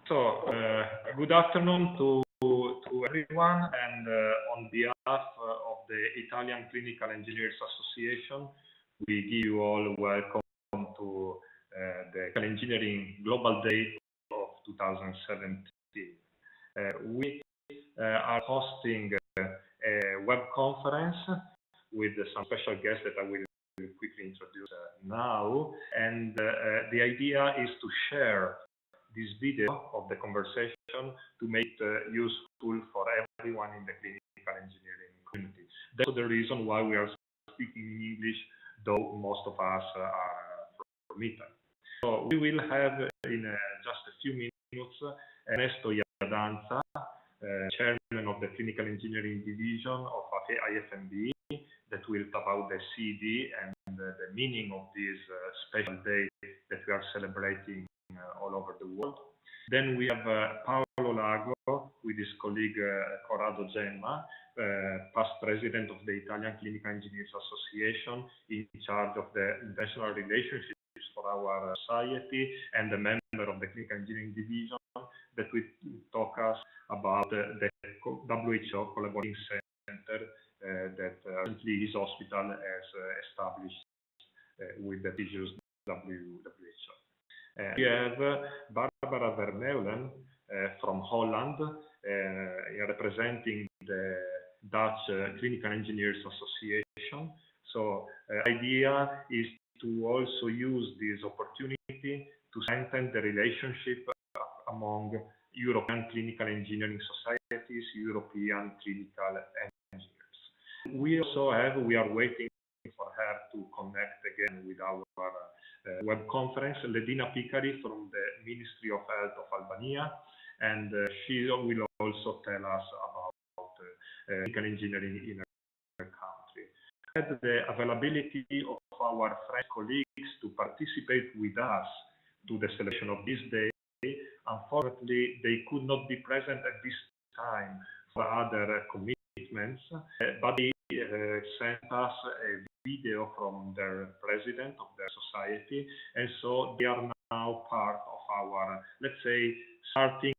Good afternoon to everyone, and on behalf of the Italian Clinical Engineers Association, we give you all welcome to the Clinical Engineering Global Day of 2017. We are hosting a web conference with some special guests that I will quickly introduce now, and the idea is to share this video of the conversation to make it useful for everyone in the clinical engineering community. That's the reason why we are speaking in English, though most of us are from Italy. So we will have in just a few minutes Ernesto Iadanza, chairman of the Clinical Engineering Division of IFMBE, that will talk about the CD and the meaning of this special day that we are celebrating all over the world. Then we have Paolo Lago with his colleague Corrado, Gemma, past president of the Italian Clinical Engineers Association, in charge of the international relationships for our society, and a member of the Clinical Engineering Division, that will talk us about the WHO Collaborating Center that recently his hospital has established with the prestigious WHO. We have Barbara Vermeulen from Holland, representing the Dutch Clinical Engineers Association. So idea is to also use this opportunity to strengthen the relationship among European clinical engineering societies, European clinical engineers. We are waiting for her to connect again with our web conference, Ledina Picari from the Ministry of Health of Albania, and she will also tell us about clinical engineering in her country. And the availability of our French colleagues to participate with us to the celebration of this day. Unfortunately, they could not be present at this time for other commitments, but they sent us a video from their president of their society, and so they are now part of our, let's say, starting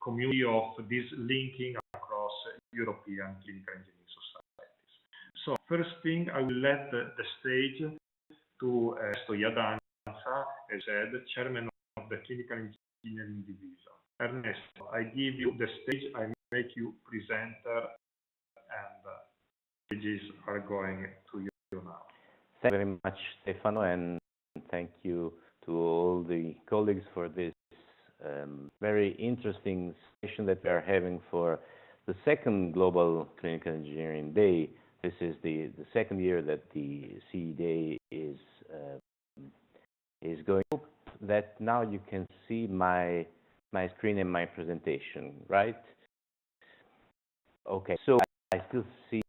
community of this linking across European clinical engineering societies. So first thing, I will let the stage to Ernesto Iadanza, as said, chairman of the Clinical Engineering Division. Ernesto, I give you the stage, I make you presenter, and stages are going to you now. Thank you very much, Stefano, and thank you to all the colleagues for this very interesting session that we are having for the second Global Clinical Engineering Day. This is the second year that the CE Day is going. I hope that now you can see my screen and my presentation, right? Okay, so I still see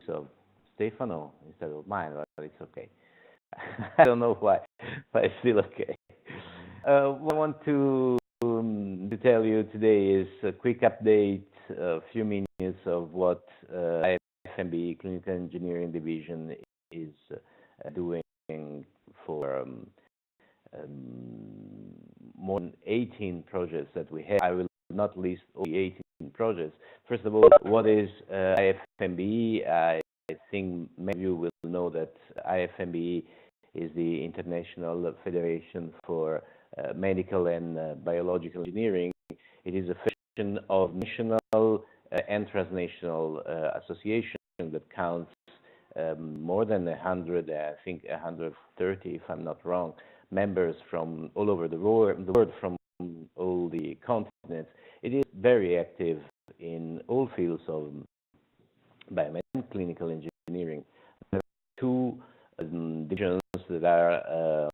so Stefano instead of mine, but it's okay. I don't know why, but it's still okay. What I want to tell you today is a quick update, a few minutes of what IFMBE Clinical Engineering Division is doing for more than 18 projects that we have. I will not list all the 18 projects. First of all, what is IFMBE? I think many of you will know that IFMBE is the International Federation for Medical and Biological Engineering. It is a federation of national and transnational associations that counts more than 100, I think 130, if I'm not wrong, members from all over the world, from all the continents. It is very active in all fields of biomedical and clinical engineering. There are two divisions that are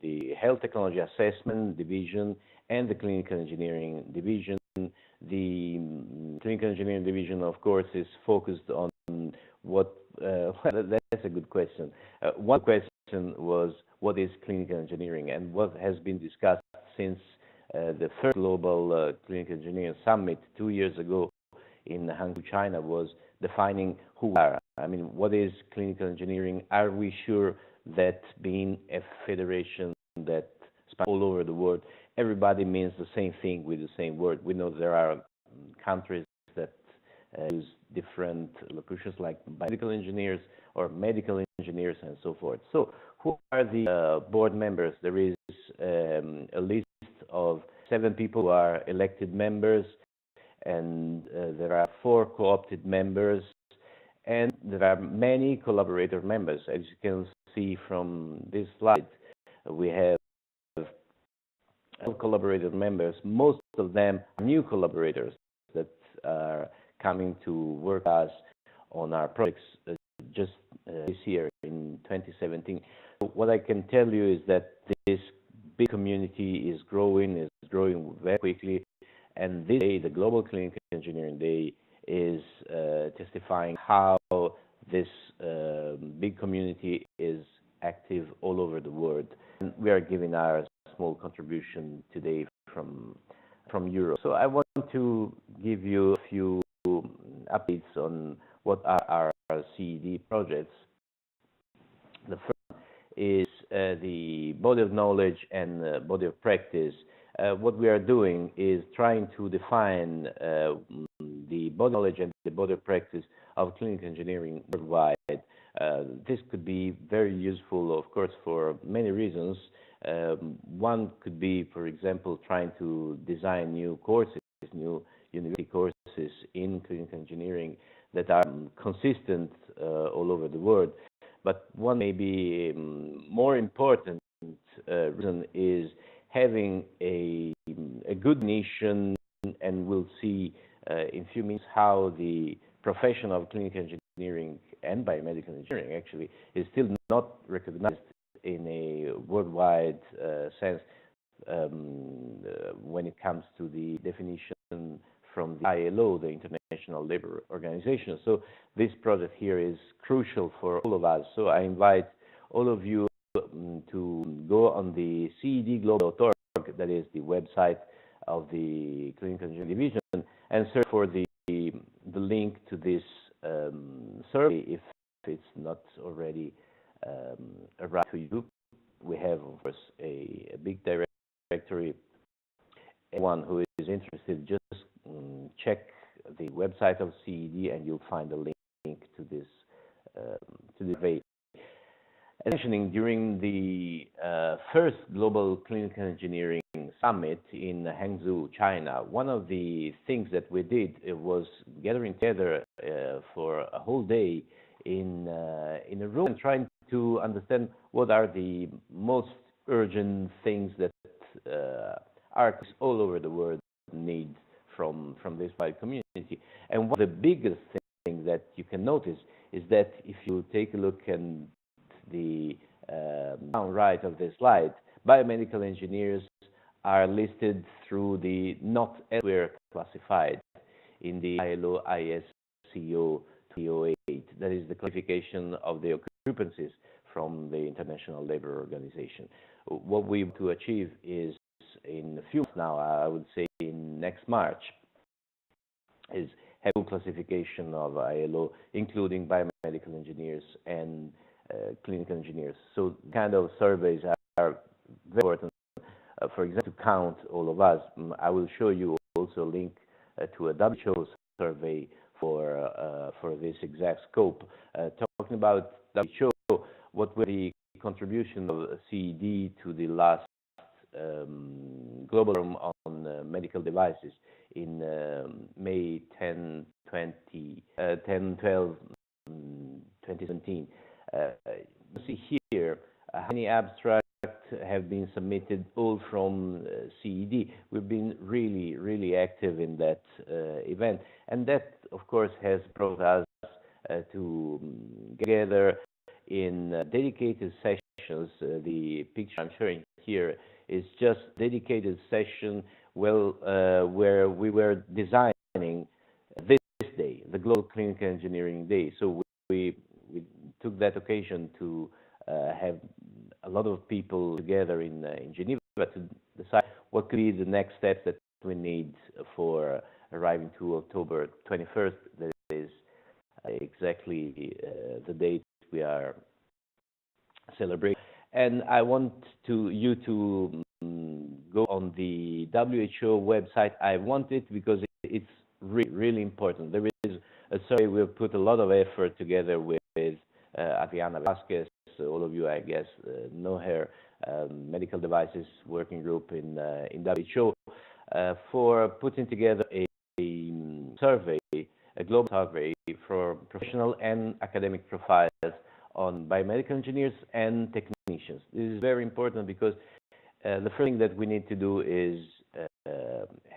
the Health Technology Assessment Division and the Clinical Engineering Division. The Clinical Engineering Division, of course, is focused on what, that's a good question. One question was, what is clinical engineering? And what has been discussed since the first Global Clinical Engineering Summit 2 years ago in Hangzhou, China, was defining who we are. I mean, what is clinical engineering? Are we sure that being a federation that spans all over the world everybody means the same thing with the same word. We know there are countries that use different locutions like biomedical engineers or medical engineers and so forth. So who are the board members? There is a list of 7 people who are elected members, and there are 4 co-opted members, and there are many collaborator members. As you can see from this slide, we have collaborator members. Most of them are new collaborators that are coming to work with us on our projects just this year in 2017. What I can tell you is that this big community is growing very quickly, and this day, the Global Clinical Engineering Day, is testifying how this big community is active all over the world. And we are giving our small contribution today from Europe. So I want to give you a few updates on what are our CED projects. The first is the body of knowledge and body of practice. What we are doing is trying to define the body of knowledge and the body of practice of clinical engineering worldwide. This could be very useful, of course, for many reasons. One could be, for example, trying to design new courses, new university courses in clinical engineering that are consistent all over the world. But one maybe more important reason is having a good definition, and we'll see in a few minutes how the profession of clinical engineering and biomedical engineering actually is still not recognized in a worldwide sense when it comes to the definition from the ILO, the International Labour Organization. So this project here is crucial for all of us. So I invite all of you to go on the cedglobal.org, that is the website of the Clinical Engineering Division, and search for the link to this survey if it's not already arrived to you. We have, of course, a big directory. Anyone who is interested, just check the website of CED and you'll find a link to this survey. As mentioning, during the first Global Clinical Engineering Summit in Hangzhou, China, one of the things that we did was gathering together for a whole day in a room and trying to understand what are the most urgent things that artists all over the world need from this wide community. And one of the biggest things that you can notice is that if you take a look at the down right of this slide, biomedical engineers are listed through the not elsewhere classified in the ILO ISCO 308. That is the classification of the occupancies from the International Labour Organization. What we want to achieve is, in a few months now, I would say in next March, is have a classification of ILO, including biomedical engineers and clinical engineers. So kind of surveys are very important. For example, to count all of us, I will show you also a link to a WHO survey for this exact scope. Talking about WHO, what were the contribution of CED to the last Global Forum on Medical Devices in May 10, 12, 2017. You see here how many abstracts have been submitted, all from CED. We've been really active in that event, and that, of course, has brought us to get together in dedicated sessions. The picture I'm showing here is just dedicated session where we were designing this day, the Global Clinical Engineering Day. So we took that occasion to have a lot of people together in Geneva to decide what could be the next steps that we need for arriving to October 21st. That is exactly the date we are celebrating. And I want you to go on the WHO website. I want it because it's really important. There is a survey. We've put a lot of effort together with Adriana Vasquez. So all of you, I guess, know her. Medical Devices Working Group in WHO for putting together a survey, a global survey for professional and academic profiles on biomedical engineers and technicians. This is very important because the first thing that we need to do is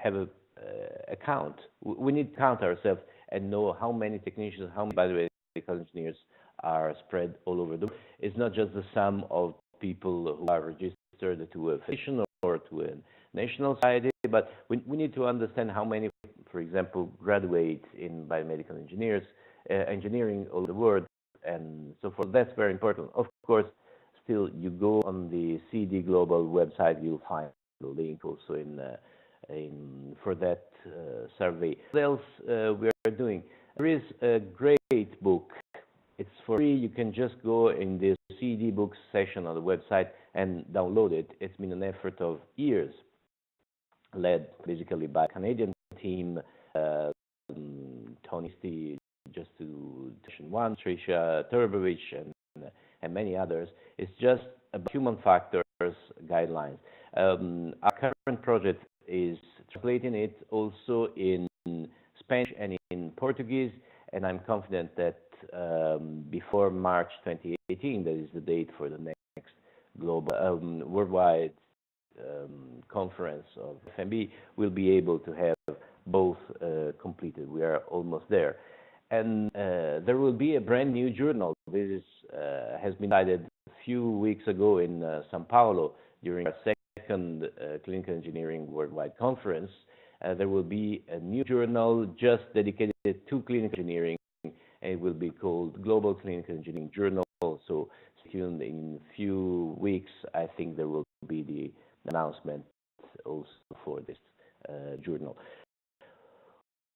have a count. We need to count ourselves and know how many technicians, how many biomedical engineers are spread all over the world. It's not just the sum of people who are registered to a federation or to a national society, but we need to understand how many, for example, graduate in biomedical engineering all over the world, and so forth. That's very important. Of course, still, you go on the CD Global website, you'll find the link also for that survey. What else we are doing? There is a great book. It's for free. You can just go in this CD books section on the website and download it. It's been an effort of years, led basically by a Canadian team, Tony Stee, just to mention one, Tricia Turbovich, and many others. It's just about human factors guidelines. Our current project is translating it also in Spanish and in Portuguese, and I'm confident that before March 2018, that is the date for the next global worldwide conference of IFMBE, we'll be able to have both completed. We are almost there. And there will be a brand new journal. This has been decided a few weeks ago in São Paulo during our second Clinical Engineering Worldwide Conference. There will be a new journal just dedicated to clinical engineering. It will be called Global Clinical Engineering Journal. So stay tuned. In a few weeks, I think there will be the announcement also for this journal.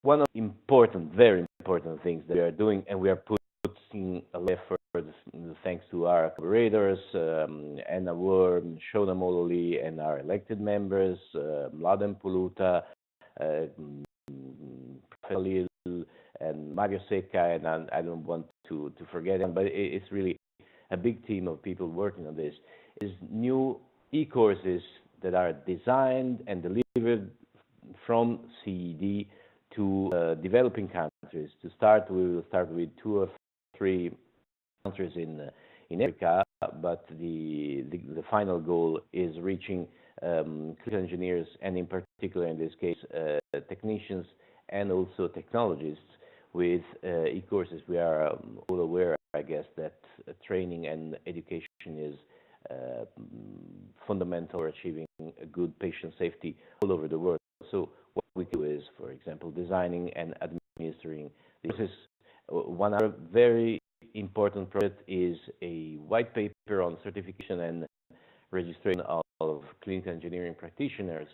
One of the important, very important things that we are doing, and we are putting a lot of effort, thanks to our collaborators, Anna Wurm, Shona Mololi, and our elected members, Mladen Puluta, Professor Lil, and Mario Secca, and I don't want to forget them, but it's really a big team of people working on this. Is new e-courses that are designed and delivered from CED to developing countries. To start, we will start with 2 or 3 countries in Africa, but the final goal is reaching clinical engineers, and in particular, in this case, technicians and also technologists with e-courses. We are all aware, I guess, that training and education is fundamental for achieving a good patient safety all over the world. So what we do is, for example, designing and administering. This is one other very important project is a white paper on certification and registration of clinical engineering practitioners.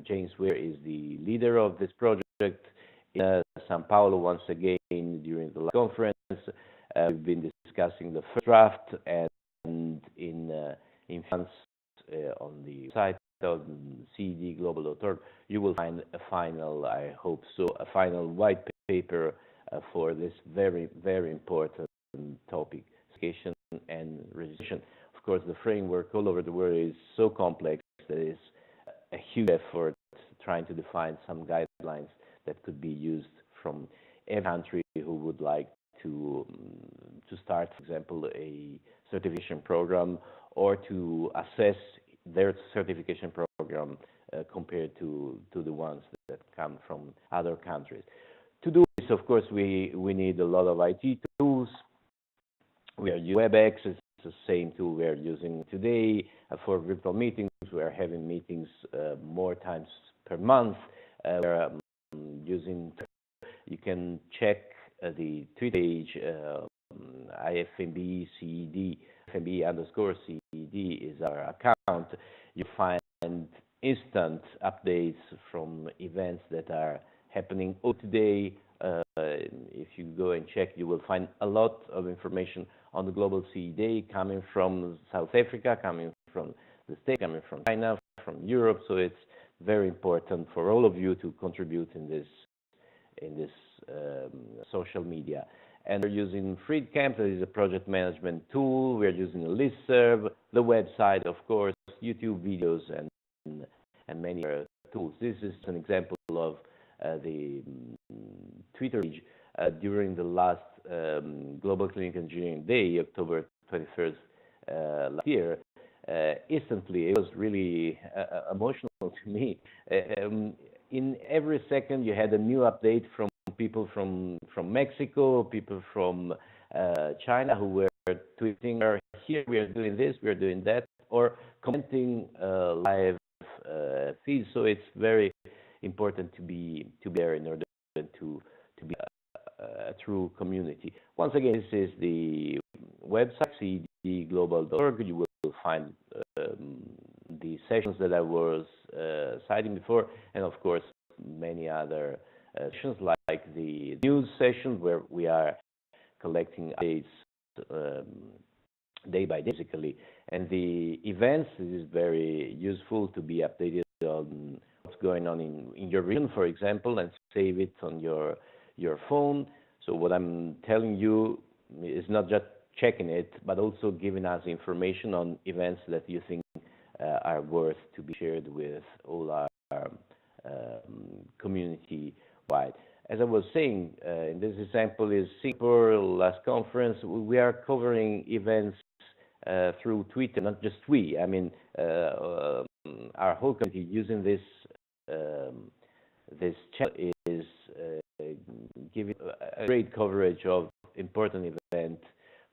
James Weir is the leader of this project in São Paulo once again during the last conference. We've been discussing the first draft, and in France on the site of cedglobal.org, you will find a final, I hope so, a final white paper for this very, very important topic, certification and registration. Of course, the framework all over the world is so complex that it's a huge effort trying to define some guidelines that could be used from every country who would like to start, for example, a certification program or to assess their certification program compared to the ones that come from other countries. To do this, of course, we need a lot of IT tools. We are using WebEx. It's the same tool we are using today for virtual meetings. We are having meetings more times per month. We're using. You can check the Twitter page. IFMBE CED, IFMBE_CED is our account. You find instant updates from events that are happening all today. If you go and check, you will find a lot of information on the Global CE Day coming from South Africa, coming from the States, coming from China, from Europe. So it's very important for all of you to contribute in this social media. And we're using FreeCamp, that is a project management tool. We're using a listserv, the website, of course, YouTube videos, and many other tools. This is an example of the Twitter page during the last Global Clinical Engineering Day, October 21st last year. Instantly, it was really emotional to me. In every second, you had a new update from people from Mexico, people from China who were tweeting, here we are doing this, we are doing that, or commenting live feeds. So it's very important to be there in order to be a true community. Once again, this is the website, cdglobal.org. You will find the sessions that I was citing before, and of course many other sessions like the news session where we are collecting updates day by day, basically, and the events. This is very useful to be updated on what's going on in your region, for example, and save it on your phone. So what I'm telling you is not just checking it, but also giving us information on events that you think are worth to be shared with all our community wide. As I was saying, in this example is Singapore last conference. We are covering events through Twitter, not just we. I mean, our whole community using this channel is giving a great coverage of important events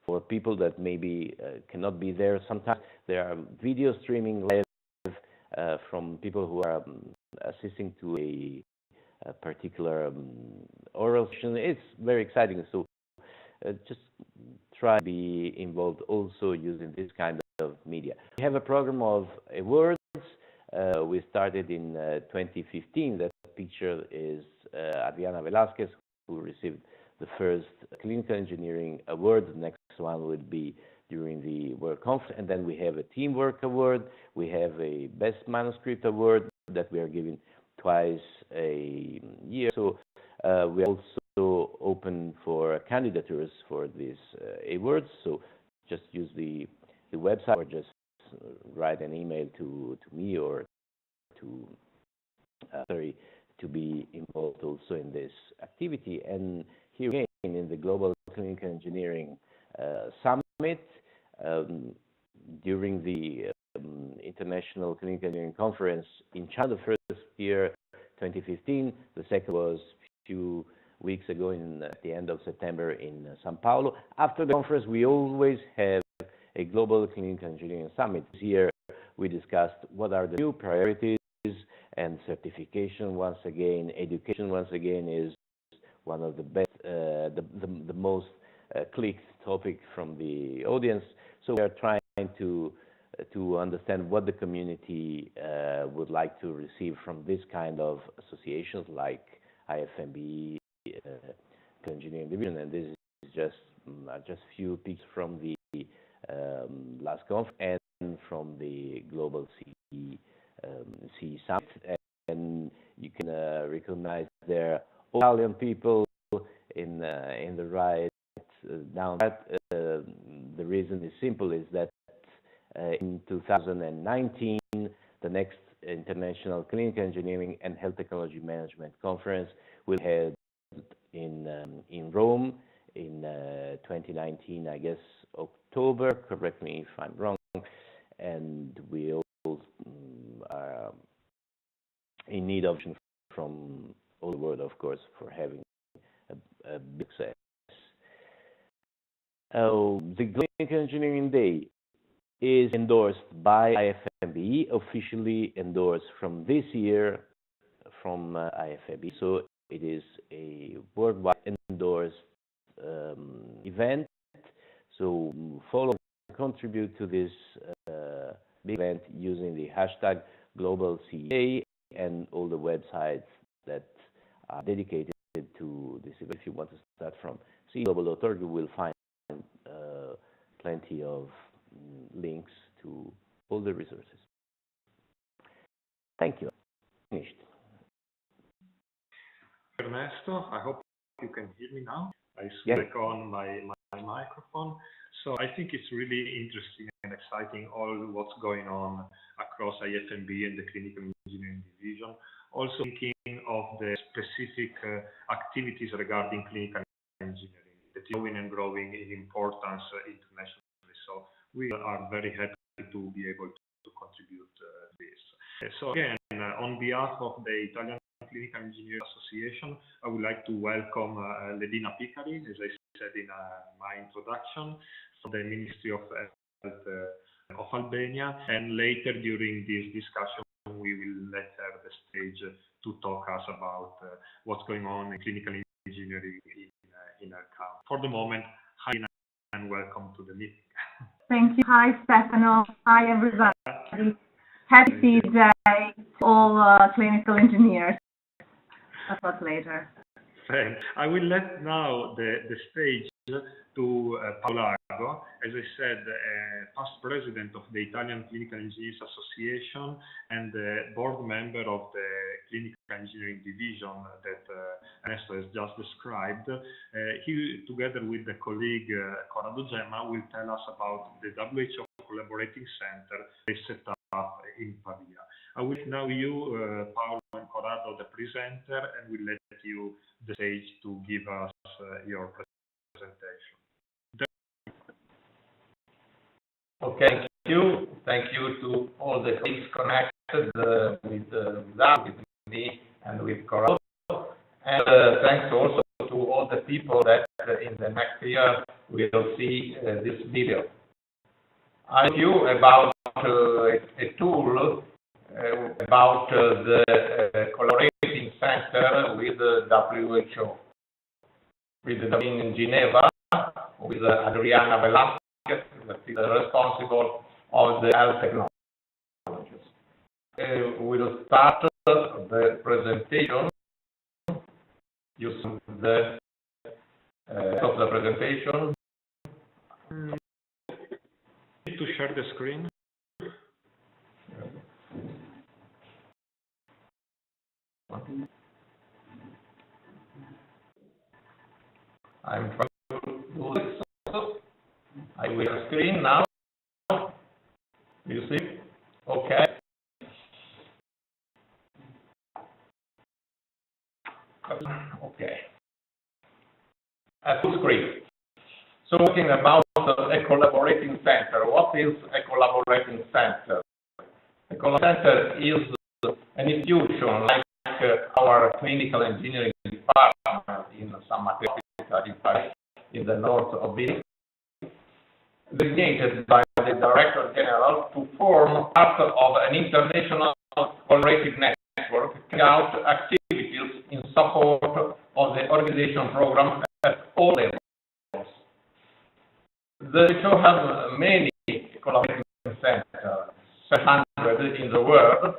for people that maybe cannot be there. Sometimes there are video streaming live from people who are assisting to a particular oral session. It's very exciting. So just try to be involved also using this kind of media. We have a program of awards. We started in 2015. That picture is Adriana Velasquez, who received the first Clinical Engineering Award. The next one will be during the World Conference. And then we have a Teamwork Award. We have a Best Manuscript Award that we are giving twice a year. So we are also open for candidatures for these awards. So just use the website or just write an email to me or to to be involved also in this activity. And here again, in the Global Clinical Engineering Summit, during the International Clinical Engineering Conference in China, the first year, 2015, the second was a few weeks ago at the end of September in Sao Paulo. After the conference, we always have a Global Clinical Engineering Summit. This year, we discussed what are the new priorities, and certification, once again, education, once again, is one of the best, the most clicked topic from the audience. So we are trying to understand what the community would like to receive from this kind of associations like IFMBE, Engineering Division, and this is just few picks from the last conference and from the Global CE Summit, and you can recognize there Italian people in the right down. The reason is simple: is that in 2019, the next International Clinical Engineering and Health Technology Management Conference will be held in Rome in 2019, I guess October. Correct me if I'm wrong. And we all are in need of from all the world, of course, for having a big success. The Clinical Engineering Day is endorsed by IFMBE, officially endorsed from this year from IFMBE. So it is a worldwide endorsed event. So follow and contribute to this big event using the hashtag GlobalCA and all the websites that are dedicated to this event. If you want to start from cglobal.org, you will find plenty of links to all the resources. Thank you. Finished. Ernesto, I hope you can hear me now. I Yes. switch on my microphone. So I think it's really interesting and exciting all what's going on across IFMBE and the clinical engineering division. Also thinking of the specific activities regarding clinical engineering that is growing in importance internationally. So we are very happy to be able to contribute this. So again, on behalf of the Italian Clinical Engineers Association, I would like to welcome Ledina Picari, as I said in my introduction, from the Ministry of Health of Albania. And later during this discussion, we will let her the stage to talk us about what's going on in clinical engineering in her country. For the moment, hi and welcome to the meeting. Thank you. Hi, Stefano. Hi, everybody. Happy day to all clinical engineers. I'll talk later. Thanks. I will let now the stage to Paolo, as I said, past president of the Italian Clinical Engineers Association and board member of the Clinical Engineering Division that Ernesto has just described. He, together with the colleague Corrado Gemma, will tell us about the WHO Collaborating Center they set up in Pavia. I will now you, Paolo and Corrado, the presenter, and will let you the stage to give us your presentation. Okay, thank you. Thank you to all the colleagues connected with that, with me, and with Corrado. And thanks also to all the people that in the next year will see this video. I tell you about a tool about the collaborating center with the WHO, with the in Geneva, with Adriana Velasquez, that is responsible of the health technologies. We'll start the presentation using the of the presentation. Need to share the screen. I'm trying to do this. I will screen now. You see? Okay. Okay. At full screen. So talking about a collaborating center. What is a collaborating center? A collaborating center is an institution like our clinical engineering department in San Matteo in the north of Italy, designated by the Director General to form part of an international collaborative network, carry out activities in support of the organization program at all levels. The WHO has many collaborating centers, 700 in the world,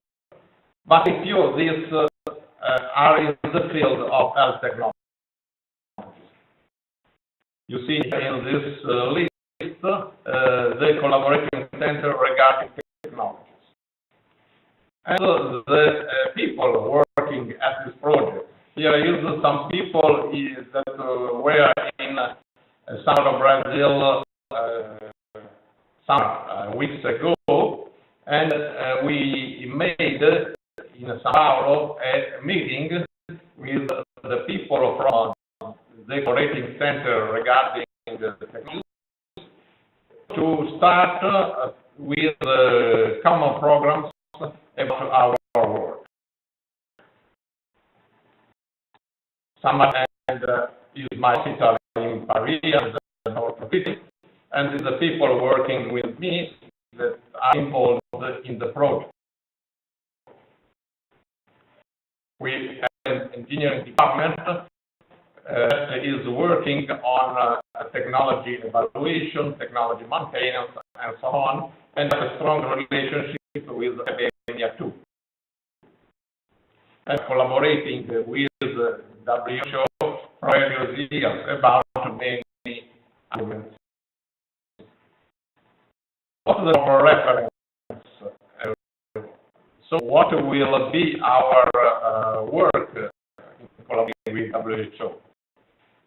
but a few of these are in the field of health technology. You see in this list the collaborating center regarding technologies. And the people working at this project. Here is some people that were in south of Brazil some weeks ago, and we made in São Paulo a meeting with the people from the collaborating center regarding the technology to start with common programs about our work. Some is my hospital in Pavia, the north of Italy, and the people working with me that are involved in the project. We have an engineering department that is working on technology evaluation, technology maintenance, and so on, and have a strong relationship with Albania too. And collaborating with WHO various years about many arguments. What are the reference So what will be our work in collaborating with WHO?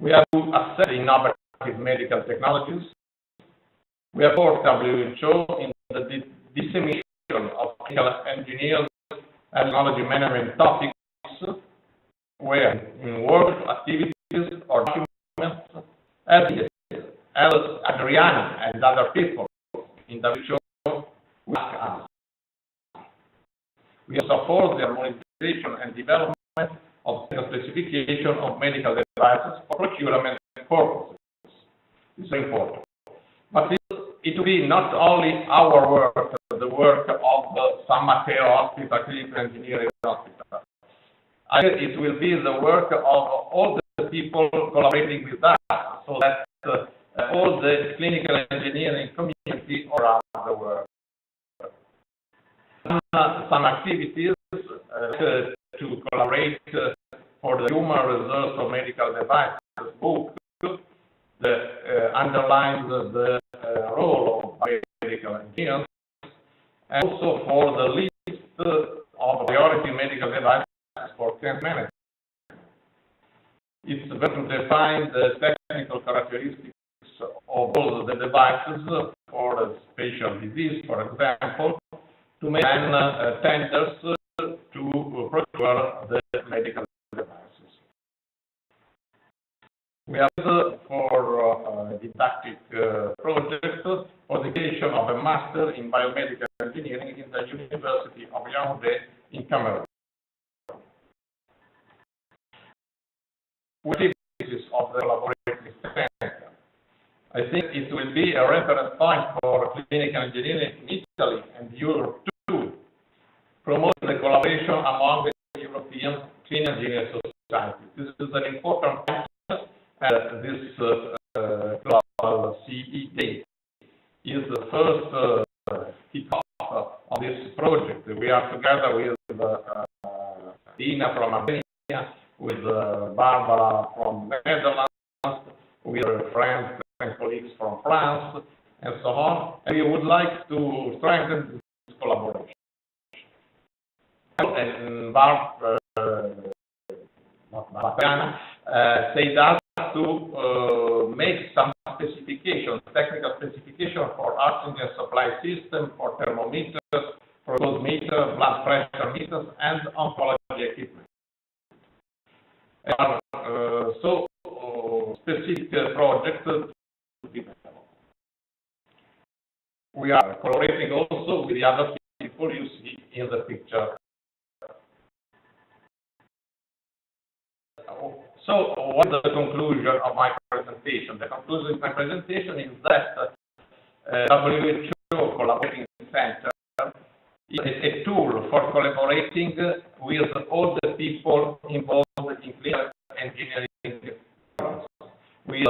We have to assess innovative medical technologies. We support WHO in the dissemination of clinical engineers and technology management topics, where in work, activities, or documents, as Adriana and other people in WHO will ask us. We support the harmonization and development of the specification of medical devices for procurement purposes. It's very important. But it will be not only our work, the work of San Matteo Hospital, clinical engineering hospital. It will be the work of all the people collaborating with us, so that all the clinical engineering community around the world. Some activities to collaborate for the human research of medical devices book that underlines the role of medical engineers, and also for the list of priority medical devices for cancer management. It's better to define the technical characteristics of all the devices for a special disease, for example, to make tenders to procure the medical devices. We have for a didactic project for the creation of a master in biomedical engineering in the University of Yaoundé in Cameroon. What is the basis of the collaborative center? I think it will be a reference point for clinical engineering in Italy and Europe too, promoting the collaboration among the European clinical engineering societies. This is an important point. This global CE Day is the first kick-off of this project. We are together with Ledina from Albania, with Barbara from Nederlands, with friends and colleagues from France, and so on. And we would like to strengthen this collaboration. And Barbara said that to make some specifications, technical specifications for oxygen supply system, for thermometers, for glucose meter, blood pressure meters, and oncology equipment. So specific projects to develop. We are collaborating also with the other people you see in the picture. So, what is the conclusion of my presentation? The conclusion of my presentation is that WHO Collaborating Center is a tool for collaborating with all the people involved in clinical engineering, with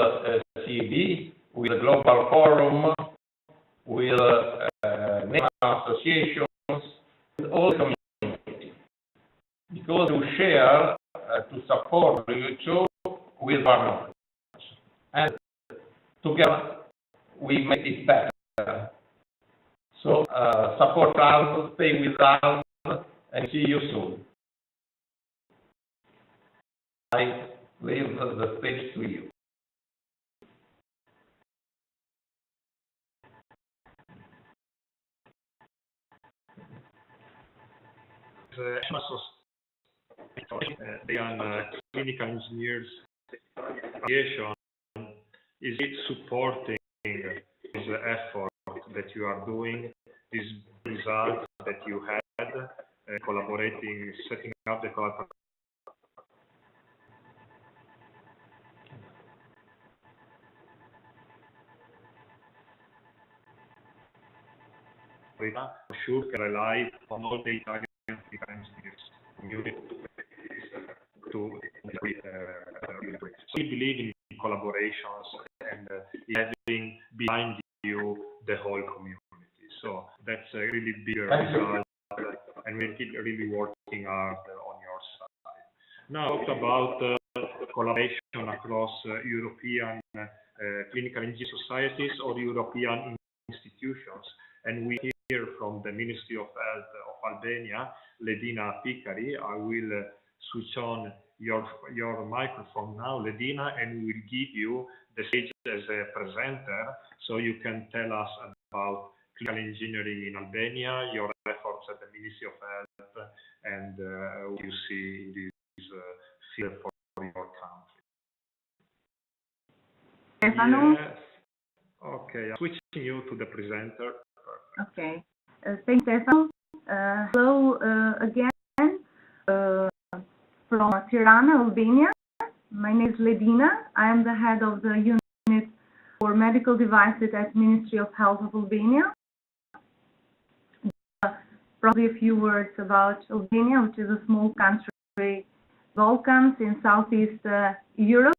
CEB, with the Global Forum, with national associations, with all the community, because we share to support the WHO with our knowledge. And together, we make it better. So, support us, stay with us, and see you soon. I leave the stage to you. The Clinical Engineers Association is it supporting this effort that you are doing, this result that you had, collaborating, setting up the collaboration. For sure can rely on all the Italian clinical engineers community to we believe in collaborations and in having behind you the whole community. So that's a really bigger result, and we'll keep really working hard on your side. Now, talk about collaboration across European clinical engineering societies or European institutions, and we hear from the Ministry of Health of Albania, Ledina Picari. I will switch on your microphone now, Ledina, and we will give you the stage as a presenter, so you can tell us about clinical engineering in Albania, your efforts at the Ministry of Health, and what you see in this field for your country. Stefano? Yes. Okay, I'm switching you to the presenter. Okay. Thank you, Stefano. Hello again from Tirana, Albania. My name is Ledina. I am the head of the unit for medical devices at Ministry of Health of Albania. Probably a few words about Albania, which is a small country, Balkans in Southeast Europe.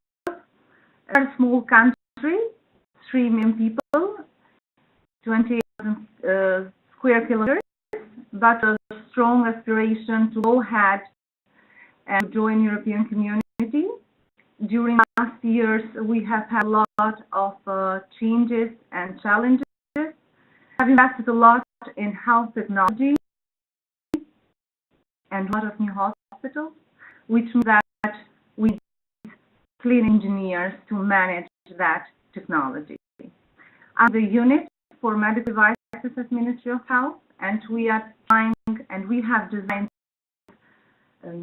A small country, 3 million people, 28,000 square kilometers, but a strong aspiration to go ahead and join European community. During the last years, we have had a lot of changes and challenges. We have invested a lot in health technology and a lot of new hospitals, which means that we need clean engineers to manage that technology. I'm the unit for medical devices at Ministry of Health, and we are trying and we have designed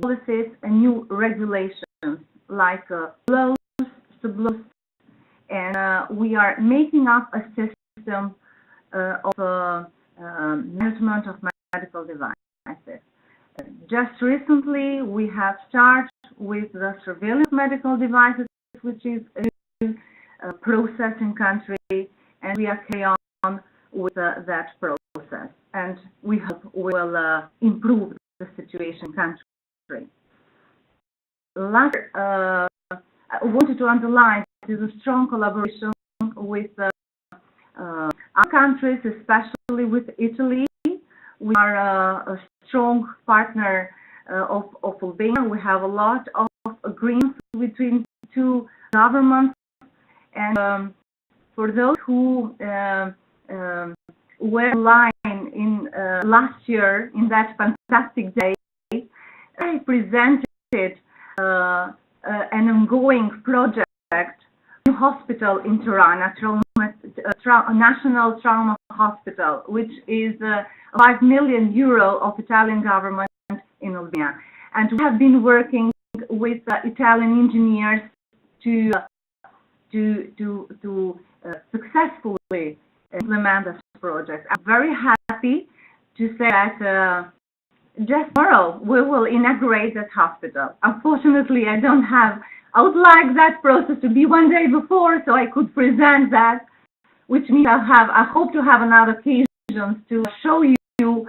policies and new regulations like blows, sub-blows, and we are making up a system of management of medical devices. Just recently, we have started with the surveillance of medical devices, which is a new process in country, and we are carrying on with that process. And we hope we will improve the situation in country. Last, I wanted to underline there is a strong collaboration with our countries, especially with Italy. We are a strong partner of Albania. We have a lot of agreements between two governments. And for those who were online in last year in that fantastic day, I presented an ongoing project, new hospital in Tirana, National Trauma Hospital, which is 5 million euro of Italian government in Albania. And we have been working with Italian engineers to successfully implement this project. I'm very happy to say that just tomorrow we will inaugurate that hospital. Unfortunately, I would like that process to be one day before so I could present that, which means I hope to have another occasion to show you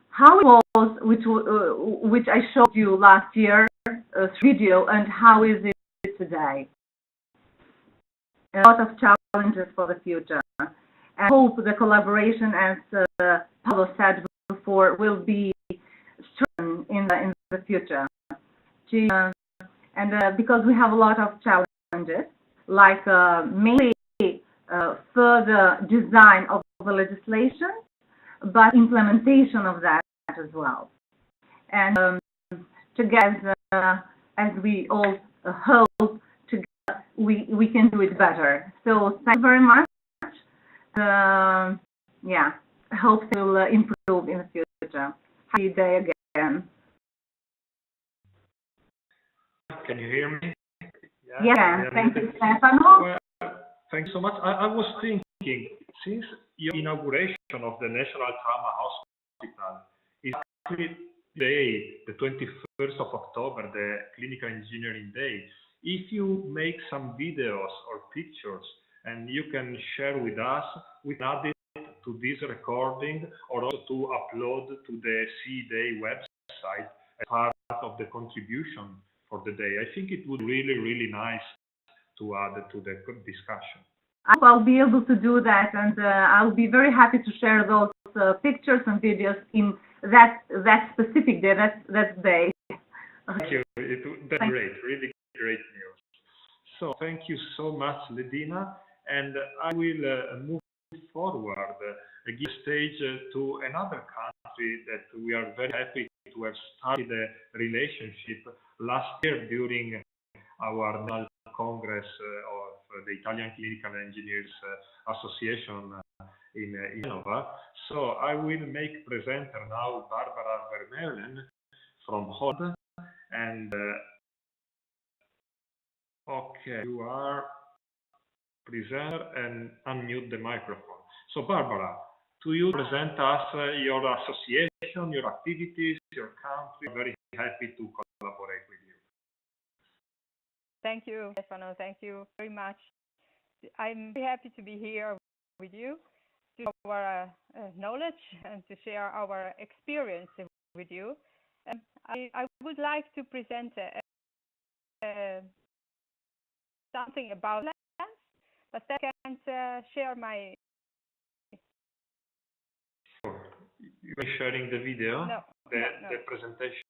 how it was, which I showed you last year, video, and how is it today. A lot of challenges for the future. And I hope the collaboration, as Paolo said before, will be strong in the future. Because we have a lot of challenges, like mainly further design of the legislation, but implementation of that as well. And together, as we all hope, together we can do it better. So thank you very much. Yeah, I hope it will improve in the future. Happy day again. Can you hear me? Yeah, thank you, Stefano. Well, thanks so much. I was thinking, since your inauguration of the National Trauma Hospital is actually today, the 21st of October, the Clinical Engineering Day, if you make some videos or pictures and you can share with us, we can add it to this recording or also to upload to the C-Day website as part of the contribution for the day. I think it would really, really nice to add to the discussion. I'll be able to do that, and I'll be very happy to share those pictures and videos in that specific day, that day. Thank you. That's great, really great news. So thank you so much, Ledina, and I will move forward, give stage to another country that we are very happy to have started a relationship last year during our National Congress of the Italian Clinical Engineers Association in Genova. So I will make presenter now Barbara Vermeulen from Holland. And okay, you are presenter and unmute the microphone. So Barbara, to you present us your association, your activities, your country. Very happy to collaborate with you. Thank you, Stefano. Thank you very much. I'm very happy to be here with you, to share our knowledge and to share our experience with you. I would like to present something about Netherlands, but I can't share my. You're sharing the video, no. The presentation.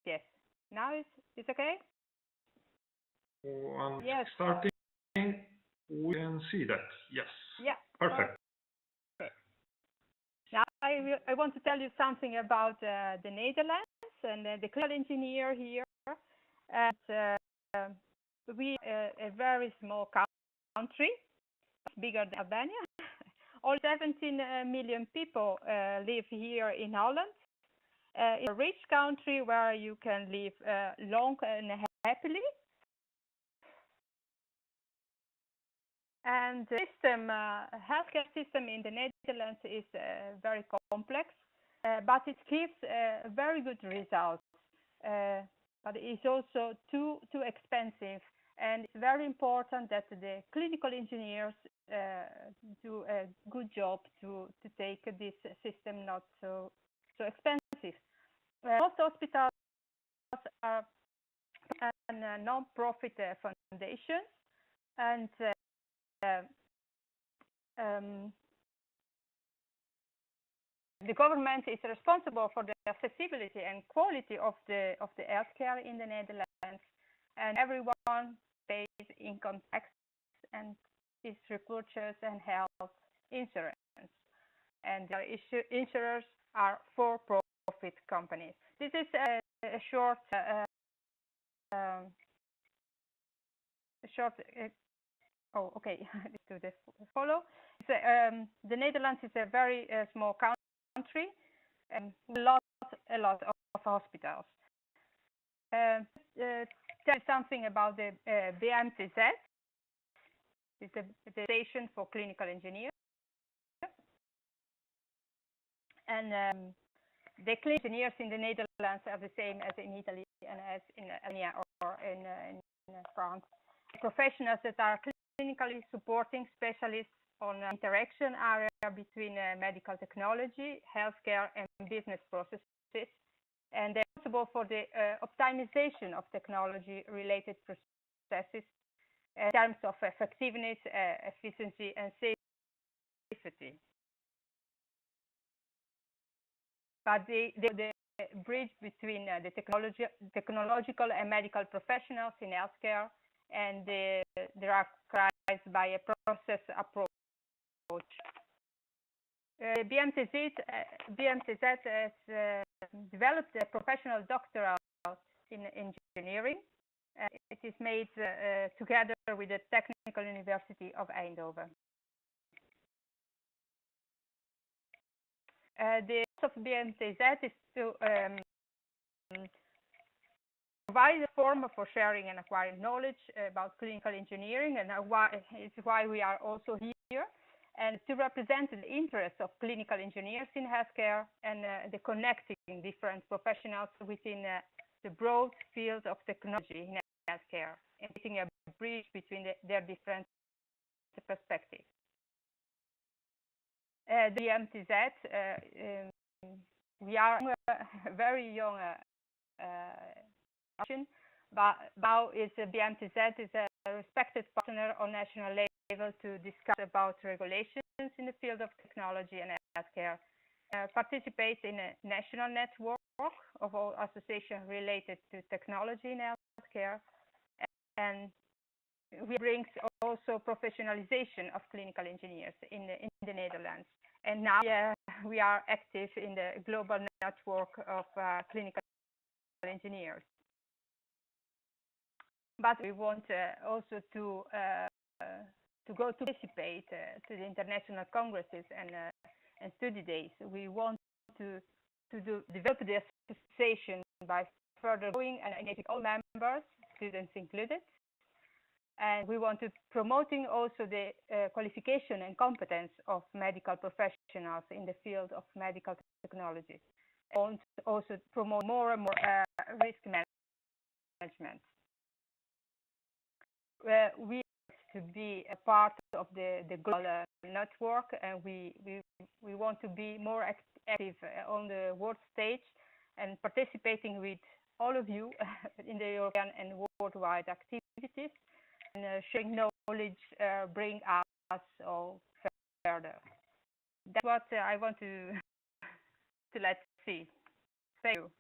Yes. Now it's okay? Yes. Starting, we can see that. Yes. Yeah. Perfect. Okay. Now I want to tell you something about the Netherlands and the clinical engineer here. And we are a very small country, bigger than Albania. All 17 million people live here in Holland. It's a rich country where you can live long and happily. And the healthcare system in the Netherlands is very complex, but it gives very good results. But it's also too expensive, and it's very important that the clinical engineers do a good job to take this system not so expensive. Most hospitals are non-profit foundations, and the government is responsible for the accessibility and quality of the healthcare in the Netherlands, and everyone pays income tax and is repurchase and health insurance. And the insurers are for-profit companies. This is a short oh, okay. To the follow. The Netherlands is a very small country and a lot of hospitals. Tell you something about the BMTZ. It's the station for clinical engineers. And the clinical engineers in the Netherlands are the same as in Italy and as in Albania or in France. Professionals that are clinically supporting specialists on interaction area between medical technology, healthcare, and business processes. And they're responsible for the optimization of technology-related processes in terms of effectiveness, efficiency, and safety. But the bridge between the technological and medical professionals in healthcare, and they are characterized by a process approach. BMTZ has developed a professional doctoral in engineering. It is made together with the Technical University of Eindhoven. The of BMTZ is to provide a forum for sharing and acquiring knowledge about clinical engineering, and it's why we are also here, and to represent the interests of clinical engineers in healthcare and the connecting different professionals within the broad field of technology in healthcare, and making a bridge between their different perspectives. The BMTZ, we are a very young but now BMTZ is a respected partner on national level to discuss about regulations in the field of technology and healthcare. Participates in a national network of all associations related to technology in healthcare, and we brings also professionalization of clinical engineers in the Netherlands. And now we are active in the global network of clinical engineers. But we want also to go to participate to the international congresses and study days. We want to develop the association by further growing and engaging all members, students included. And we want to promoting also the qualification and competence of medical professionals in the field of medical technology. And also promote more and more risk management. We to be a part of the global network, and we want to be more active on the world stage and participating with all of you in the European and worldwide activities, and sharing knowledge, bring us all further. That's what I want to let's see. Thank you.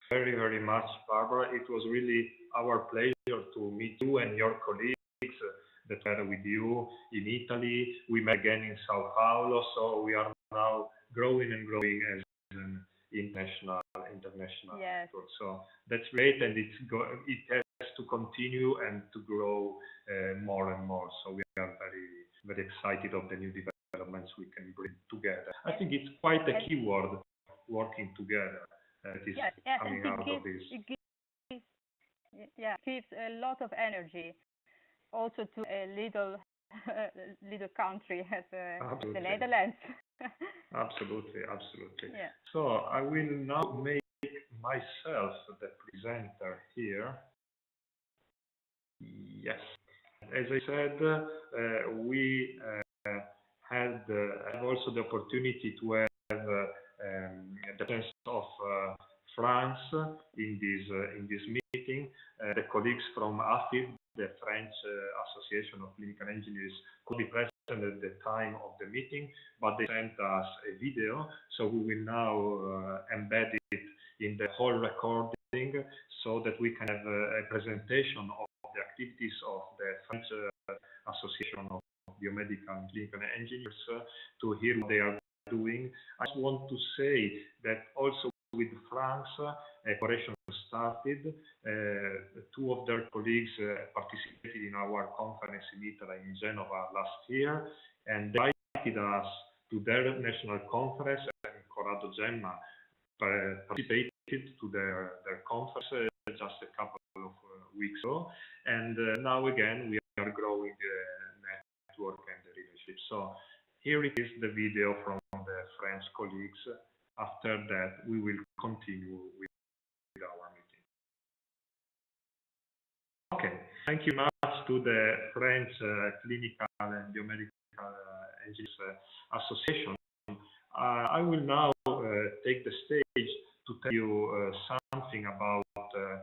Very, very much, Barbara. It was really our pleasure to meet you and your colleagues that were with you in Italy. We met again in Sao Paulo, so we are now growing and growing as an international yes. network. So that's great, and it has to continue and to grow more and more. So we are very, very excited of the new developments we can bring together. I think it's quite a key word, working together. That is coming out of this. It gives a lot of energy also to a little country as the Netherlands. Absolutely, absolutely. Yeah. So I will now make myself the presenter here. Yes. As I said, we had also the opportunity to have the presence of France in this meeting. The colleagues from AFIB, the French Association of Clinical Engineers, could be present at the time of the meeting, but they sent us a video, so we will now embed it in the whole recording so that we can have a presentation of the activities of the French Association of Biomedical and Clinical Engineers to hear what they are doing. I just want to say that also with France, a cooperation started. Two of their colleagues participated in our conference in Italy, in Genova last year, and they invited us to their national conference, and Corrado, Gemma participated to their conference just a couple of weeks ago, and now again we are growing the network and the relationship. So here it is, the video from the French colleagues. After that, we will continue with our meeting. Okay, thank you much to the French Clinical and Biomedical Engineers Association. I will now take the stage to tell you something about the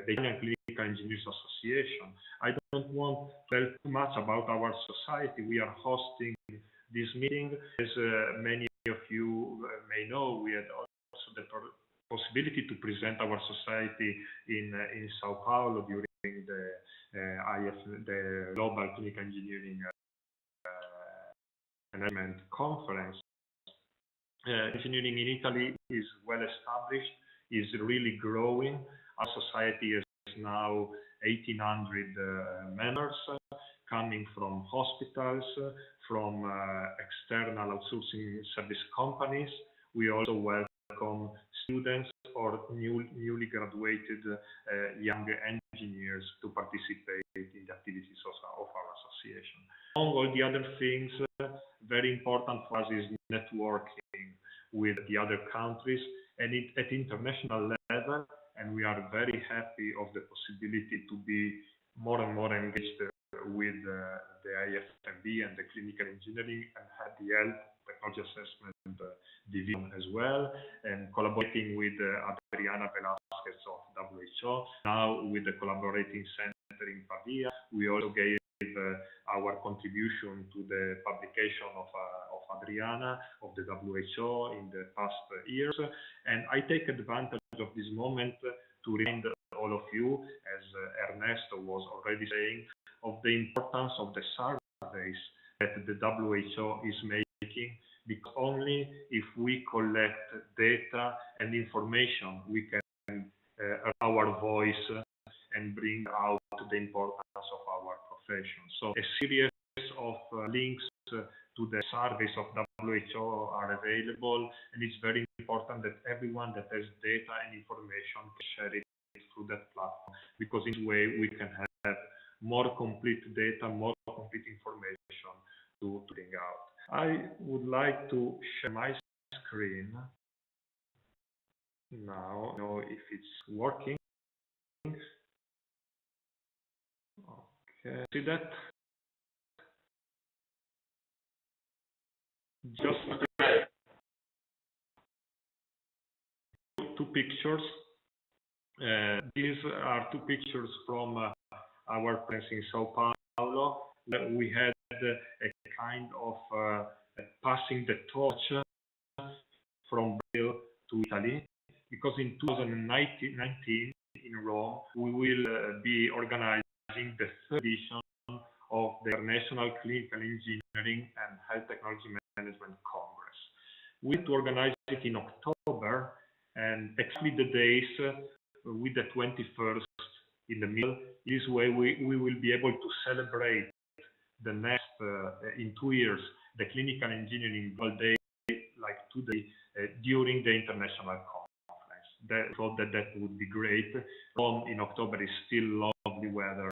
Italian Clinical Engineers Association. I don't want to tell too much about our society. We are hosting this meeting. As many of you may know, we had also the possibility to present our society in Sao Paulo during the Global Clinical Engineering Management Conference. Engineering in Italy is well established, is really growing. Our society is now 1,800 members, coming from hospitals, from external outsourcing service companies. We also welcome students or newly graduated young engineers to participate in the activities of our association. Among all the other things, very important for us is networking with the other countries and at international level, and we are very happy of the possibility to be more and more engaged with the IFMBE and the clinical engineering, and had the health technology assessment division as well, and collaborating with Adriana Velasquez of WHO. Now with the collaborating center in Pavia, we also gave our contribution to the publication of Adriana of the WHO in the past years. And I take advantage of this moment to remind all of you, as Ernesto was already saying, of the importance of the surveys that the WHO is making, because only if we collect data and information, we can our voice and bring out the importance of our profession. So a series of links to the surveys of WHO are available, and it's very important that everyone that has data and information can share it through that platform, because in this way we can have more complete data, more complete information to bring out. I would like to share my screen now. I don't know if it's working. Okay, see that? Just two pictures. These are two pictures from our place in Sao Paulo. We had a kind of passing the torch from Brazil to Italy, because in 2019 in Rome, we will be organizing the third edition of the International Clinical Engineering and Health Technology Management Congress. We had to organize it in October, and actually the days with the 21st in the middle. This way we will be able to celebrate the next, in 2 years, the clinical engineering day, like today, during the international conference. I thought that would be great. Rome in October is still lovely weather,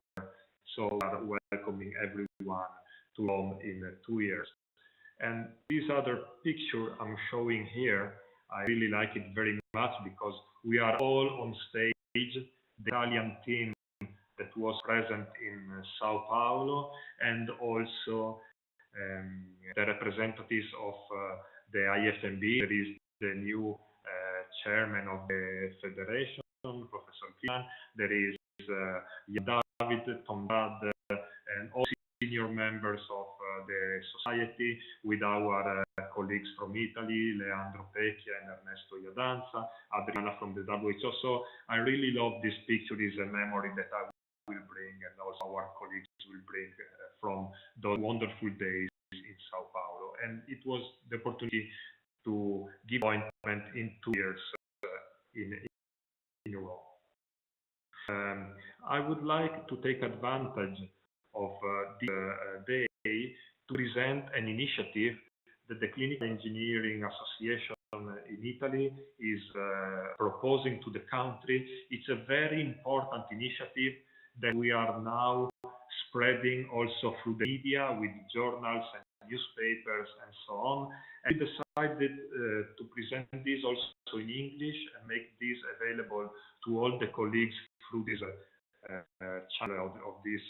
so we are welcoming everyone to Rome in 2 years. And this other picture I'm showing here, I really like it very much, because we are all on stage, the Italian team that was present in Sao Paulo, and also the representatives of the IFMBE. There is the new chairman of the federation, Professor Kian. There is David, Tomrad, and all senior members of the society, with our colleagues from Italy, Leandro Pecchia and Ernesto Iadanza, Adriana from the WHO. So I really love this picture. It's a memory that I will bring, and also our colleagues will bring from those wonderful days in Sao Paulo. And it was the opportunity to give appointment in 2 years in Rome. I would like to take advantage of this day to present an initiative that the Clinical Engineering Association in Italy is proposing to the country. It's a very important initiative that we are now spreading also through the media, with journals and newspapers and so on. And we decided to present this also in English and make this available to all the colleagues through this channel of this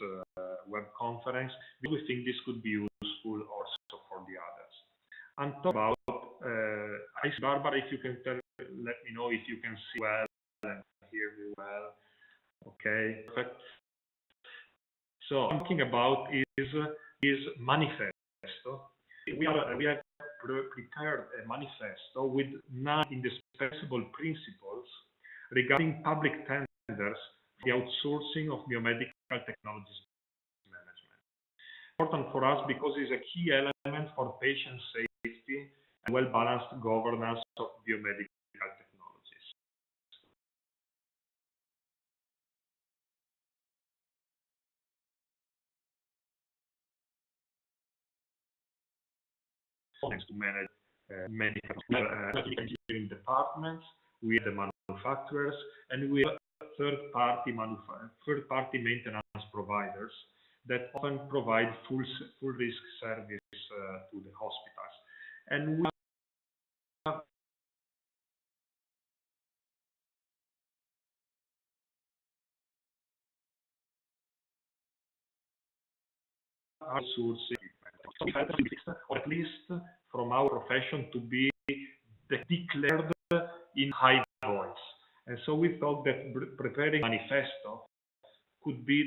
web conference. We think this could be useful also for the others. I'm talking about, Barbara, if you can let me know if you can see well and hear me well. Okay, perfect. So what I'm talking about is Manifesto. We have prepared a manifesto with 9 indispensable principles regarding public tenders for the outsourcing of biomedical technologies management. Important for us because it's a key element for patient safety and well-balanced governance of biomedical technologies. To manage medical engineering departments, we have the manufacturers, and we have third-party maintenance providers that often provide full risk service to the hospitals. And we have outsourcing, or at least from our profession, to be declared in high voice. And so we thought that preparing Manifesto could be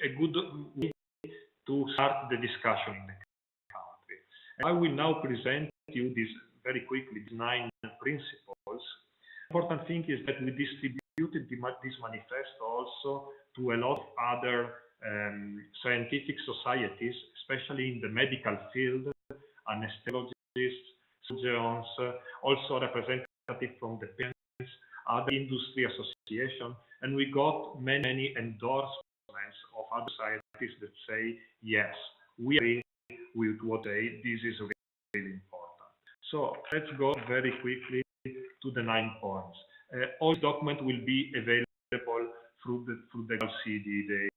a good way to start the discussion in the country. And I will now present you this very quickly, these 9 principles. The important thing is that we distribute distributed this manifesto also to a lot of other scientific societies, especially in the medical field, anesthesiologists, surgeons, also representatives from the patients, other industry association, and we got many endorsements of other scientists that say, yes, we agree with what they, this is really important. So let's go very quickly to the 9 points. All document will be available through the CD, the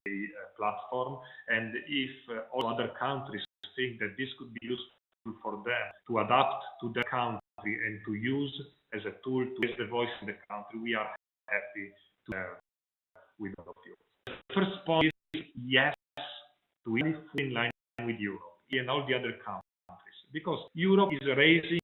platform, and if all other countries think that this could be useful for them to adapt to their country and to use as a tool to raise the voice in the country, we are happy to share with all of you. The first point is yes to be in line with Europe and all the other countries, because Europe is raising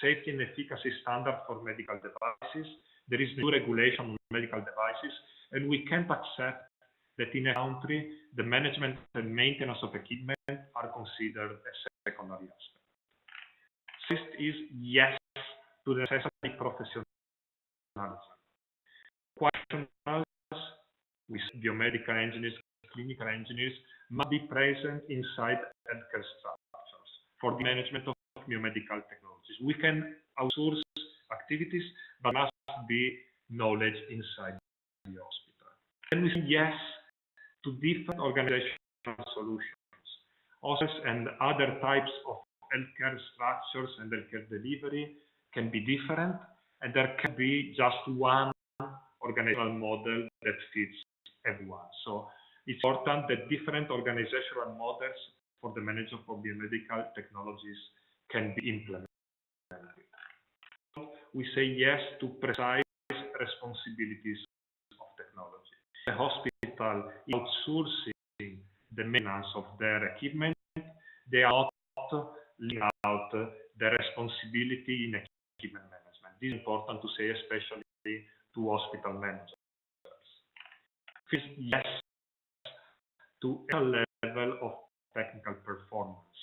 safety and efficacy standard for medical devices. There is new regulation on medical devices, and we can't accept that in a country the management and maintenance of equipment are considered a secondary aspect. Sixth is yes to the necessary professionalism. Professionals with biomedical engineers, clinical engineers must be present inside healthcare structures for the management of biomedical technologies. We can outsource activities, but must be knowledge inside the hospital. And we say yes to different organizational solutions. Hospitals and other types of healthcare structures and healthcare delivery can be different, and there can be just one organizational model that fits everyone. So it's important that different organizational models for the management of biomedical technologies can be implemented. We say yes to precise responsibilities of technology. The hospital is outsourcing the maintenance of their equipment. They are not leaving out the responsibility in equipment management. This is important to say, especially to hospital managers. Yes to a level of technical performance.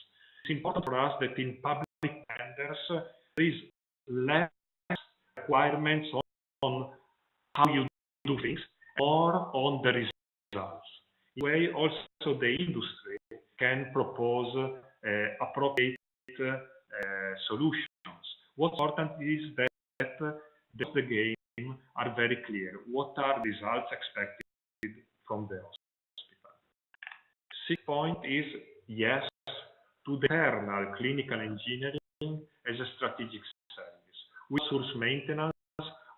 It's important for us that in public tenders there is less requirements on how you do things or on the results. In a way, also the industry can propose appropriate solutions. What's important is that the game are very clear. What are the results expected from the hospital? Sixth point is yes to the internal clinical engineering as a strategic service. We source maintenance,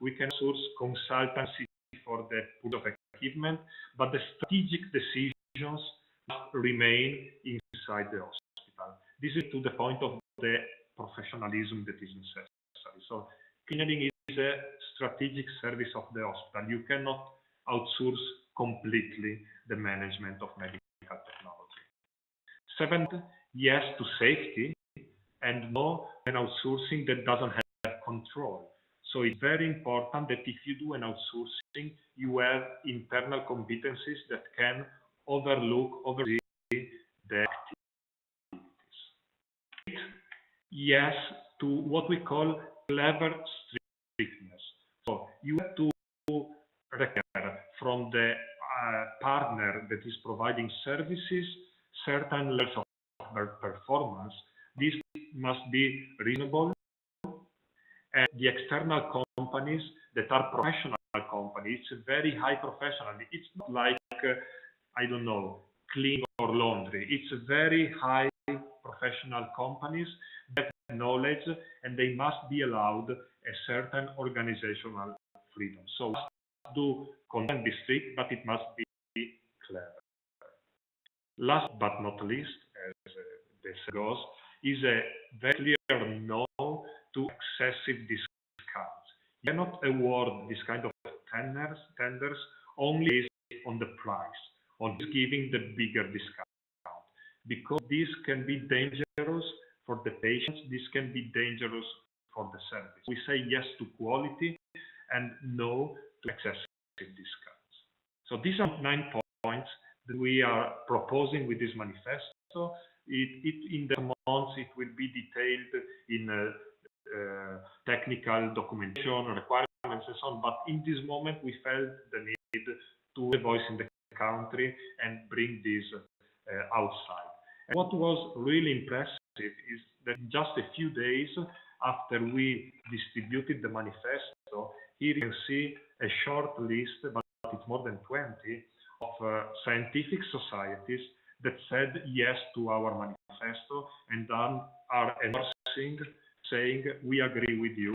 we can source consultancy for the put of equipment, but the strategic decisions must remain inside the hospital. This is to the point of the professionalism that is necessary. So cleaning is a strategic service of the hospital. You cannot outsource completely the management of medical technology. Seventh, yes to safety, and no an outsourcing that doesn't have control. So it's very important that if you do an outsourcing, you have internal competencies that can oversee the activities. Yes to what we call clever strictness. So you have to require from the partner that is providing services certain levels of performance. This must be reasonable, and the external companies that are professional companies, it's a very high professional. It's not like I don't know, clean or laundry. It's a very high professional companies that have knowledge, and they must be allowed a certain organizational freedom. So do content be strict, but it must be clever. Last but not least, as this goes, is a very clear no to excessive discounts. You cannot award this kind of tenders only based on the price, on giving the bigger discount, because this can be dangerous for the patients, this can be dangerous for the service. We say yes to quality and no to excessive discounts. So these are 9 points that we are proposing with this manifesto. In the months, it will be detailed in technical documentation, requirement and so on. But in this moment, we felt the need to a voice in the country and bring this outside. And what was really impressive is that just a few days after we distributed the manifesto, here you can see a short list, but it's more than 20, of scientific societies that said yes to our manifesto and are endorsing, saying we agree with you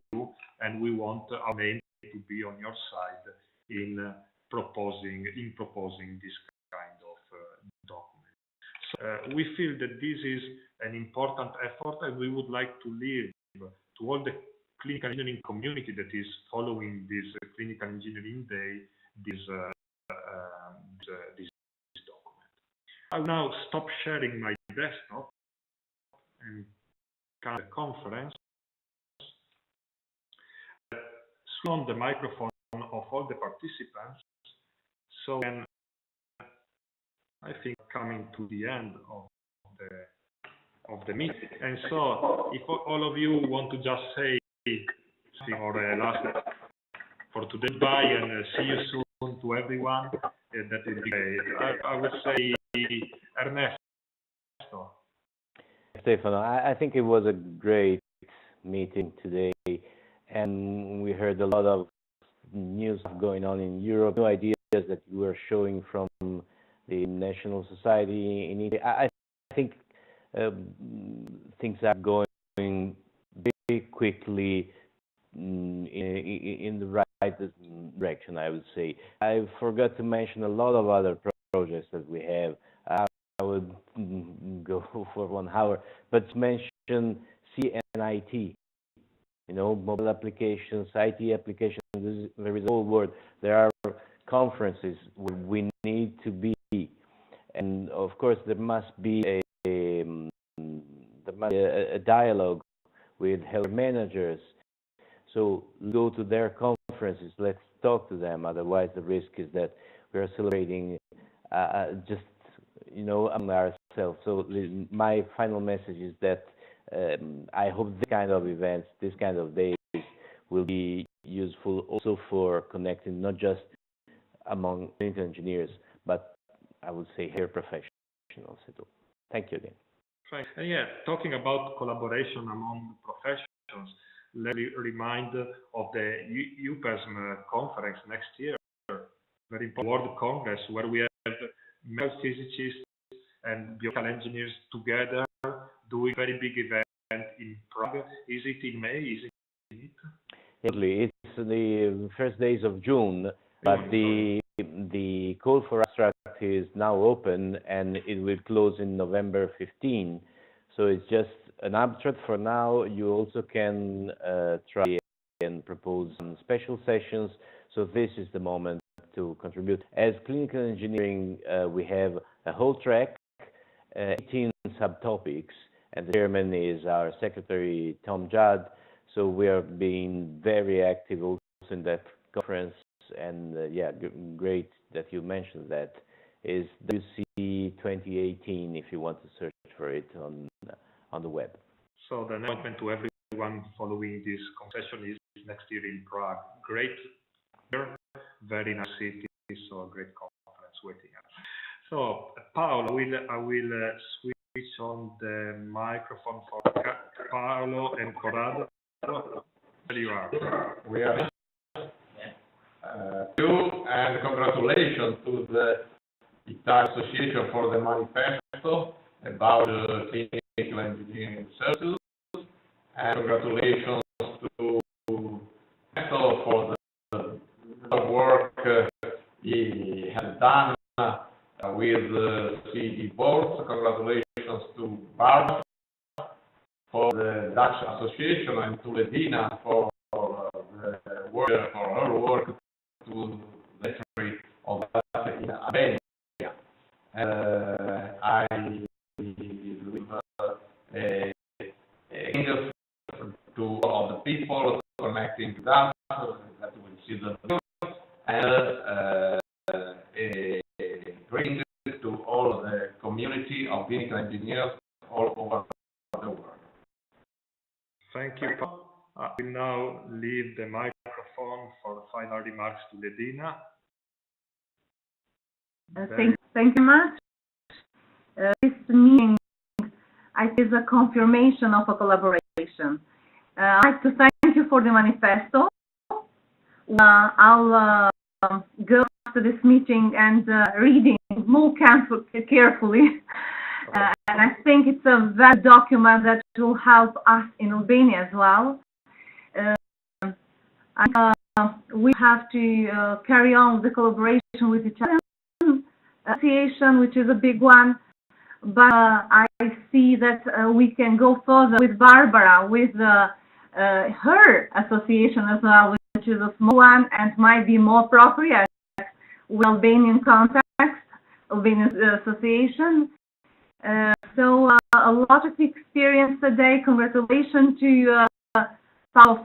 and we want our name to be on your side in proposing this kind of document. So we feel that this is an important effort, and we would like to leave to all the clinical engineering community that is following this clinical engineering day this document. I will now stop sharing my desktop and come to the conference. Switch on the microphone of all the participants. So then, I think coming to the end of the meeting. And so, if all of you want to just say something or last for today, bye and see you soon to everyone, that would be great. I would say Ernesto. Stefano, I think it was a great meeting today, and we heard a lot of news going on in Europe, new ideas that you were showing from the National Society in Italy. I think things are going very quickly in the right direction, I would say. I forgot to mention a lot of other projects that we have. I would go for 1 hour, but mention CNIT, mobile applications, IT applications. There is a whole world. There are conferences where we need to be, and of course there must be a dialogue with health managers. So go to their conferences. Let's talk to them. Otherwise, the risk is that we are celebrating just among ourselves. So my final message is that I hope this kind of events, this kind of days, will be useful also for connecting not just among clinical engineers, but I would say here professionals too. Thank you again. Thanks. And yeah, talking about collaboration among professions, let me remind of the UPESM conference next year, very important World Congress, where we have medical physicists and biomedical engineers together doing a very big event in Prague. Is it in May? Is it in it? Exactly. It's the first days of June, but the call for abstract is now open and it will close in November 15. So it's just an abstract for now. You also can try and propose some special sessions. So this is the moment to contribute. As clinical engineering, we have a whole track, 18 subtopics, and the chairman is our secretary, Tom Judd. So we are being very active also in that conference. And yeah, great that you mentioned that. Is WC 2018 if you want to search for it on the web. So the announcement to everyone following this concession is next year in Prague. Great year, very nice city, so a great conference waiting us. So Paolo, I will switch on the microphone for Paolo and Corrado. There you are. We are. You and congratulations to the Italian Association for the Manifesto about clinical engineering services, and congratulations to Ernesto for the work he has done with the CE board. Congratulations to Barbara for the Dutch Association and to Ledina for the work, for her work to the history of that in Albania. I leave angels to all the people connecting with us, that we see the news, and a great to all the community of clinical engineers all over the world. Thank you, Paul. I will now leave the microphone for final remarks to Ledina. Thank you much. This meeting, I think, is a confirmation of a collaboration. I'd like to thank you for the manifesto. I'll go after this meeting and reading more carefully. And I think it's a valid document that will help us in Albania as well. We have to carry on the collaboration with the Italian Association, which is a big one. But I see that we can go further with Barbara, with her association as well, which is a small one and might be more appropriate with Albanian context, Albanian association. So a lot of experience today. Congratulations to Paolo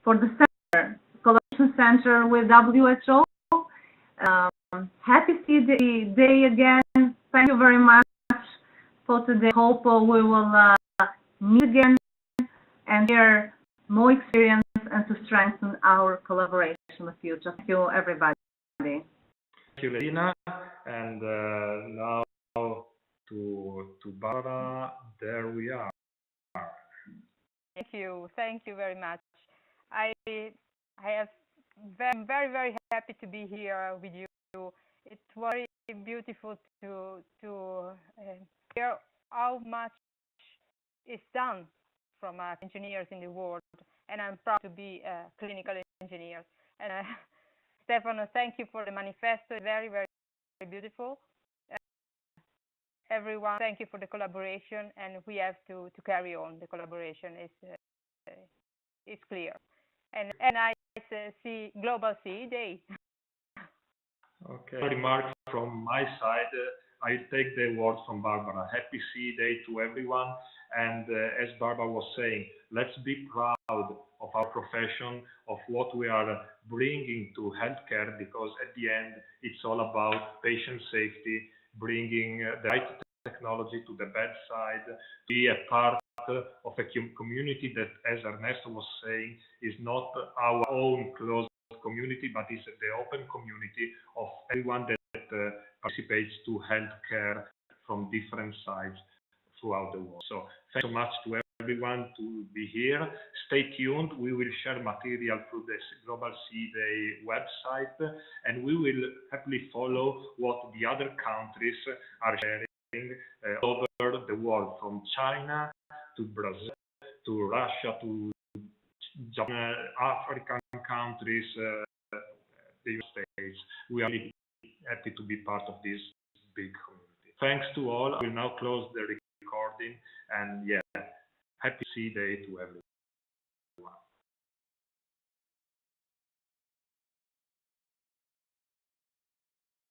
for the center, collaboration center with WHO. Happy Sea Day again. Thank you very much for today. Hope we will meet again and share more experience and to strengthen our collaboration in the future. Thank you, everybody. Thank you, Ledina. And now to Barbara. There we are. Thank you very much. I'm very happy to be here with you. It's very beautiful to hear how much is done from engineers in the world, and I'm proud to be a clinical engineer. And Stefano, thank you for the manifesto. Very beautiful. Everyone, thank you for the collaboration, and we have to carry on. The collaboration is clear. And I see Global CE Day. Okay. Remarks from my side. I take the words from Barbara. Happy CE Day to everyone. And as Barbara was saying, let's be proud of our profession, of what we are bringing to healthcare, because at the end, it's all about patient safety, bringing the right technology to the bedside, be a part of a community that, as Ernesto was saying, is not our own closed community, but is the open community of everyone that participates to healthcare from different sides throughout the world. So thanks so much to everyone to be here. Stay tuned. We will share material through the Global CE Day website, and we will happily follow what the other countries are sharing over the world, from China to Brazil to Russia to Japan, African countries, the United States. We are really happy to be part of this big community. Thanks to all. I will now close the recording, and yeah, happy CE Day to everyone.